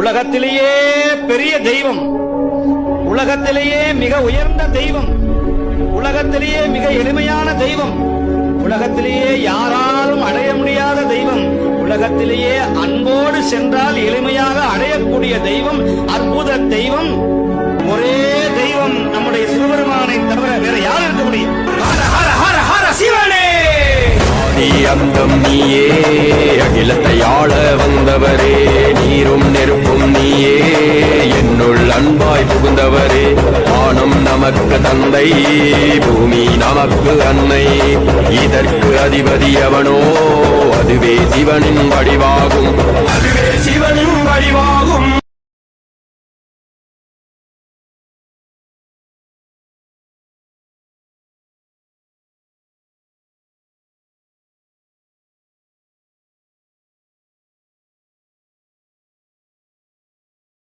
உலகத்திலேயே பெரிய தெய்வம், உலகத்திலேயே மிக உயர்ந்த தெய்வம், உலகத்திலேயே மிக எளிமையான தெய்வம், உலகத்திலேயே யாராலும் அடைய முடியாத தெய்வம், உலகத்திலேயே அன்போடு சென்றால் எளிமையாக அடையக்கூடிய தெய்வம், அற்புத தெய்வம், ஒரே தெய்வம் நம்முடைய சிவபெருமானை தவிர வேற யார் இருக்க முடியும்? ஹர ஹர ஹர ஹர சிவனே! அந்தம் நீயே, அகிலத்தை ஆள வந்தவரே, நீரும் நெருப்பும் நீயே, என்னுள் அன்பாய் புகுந்தவரே. வானம் நமக்கு தந்தை, பூமி நமக்கு அன்னை, இதற்கு அதிபதி எவனோ அதுவே சிவனின் வடிவாகும், அதுவே சிவனின் வடிவாகும்.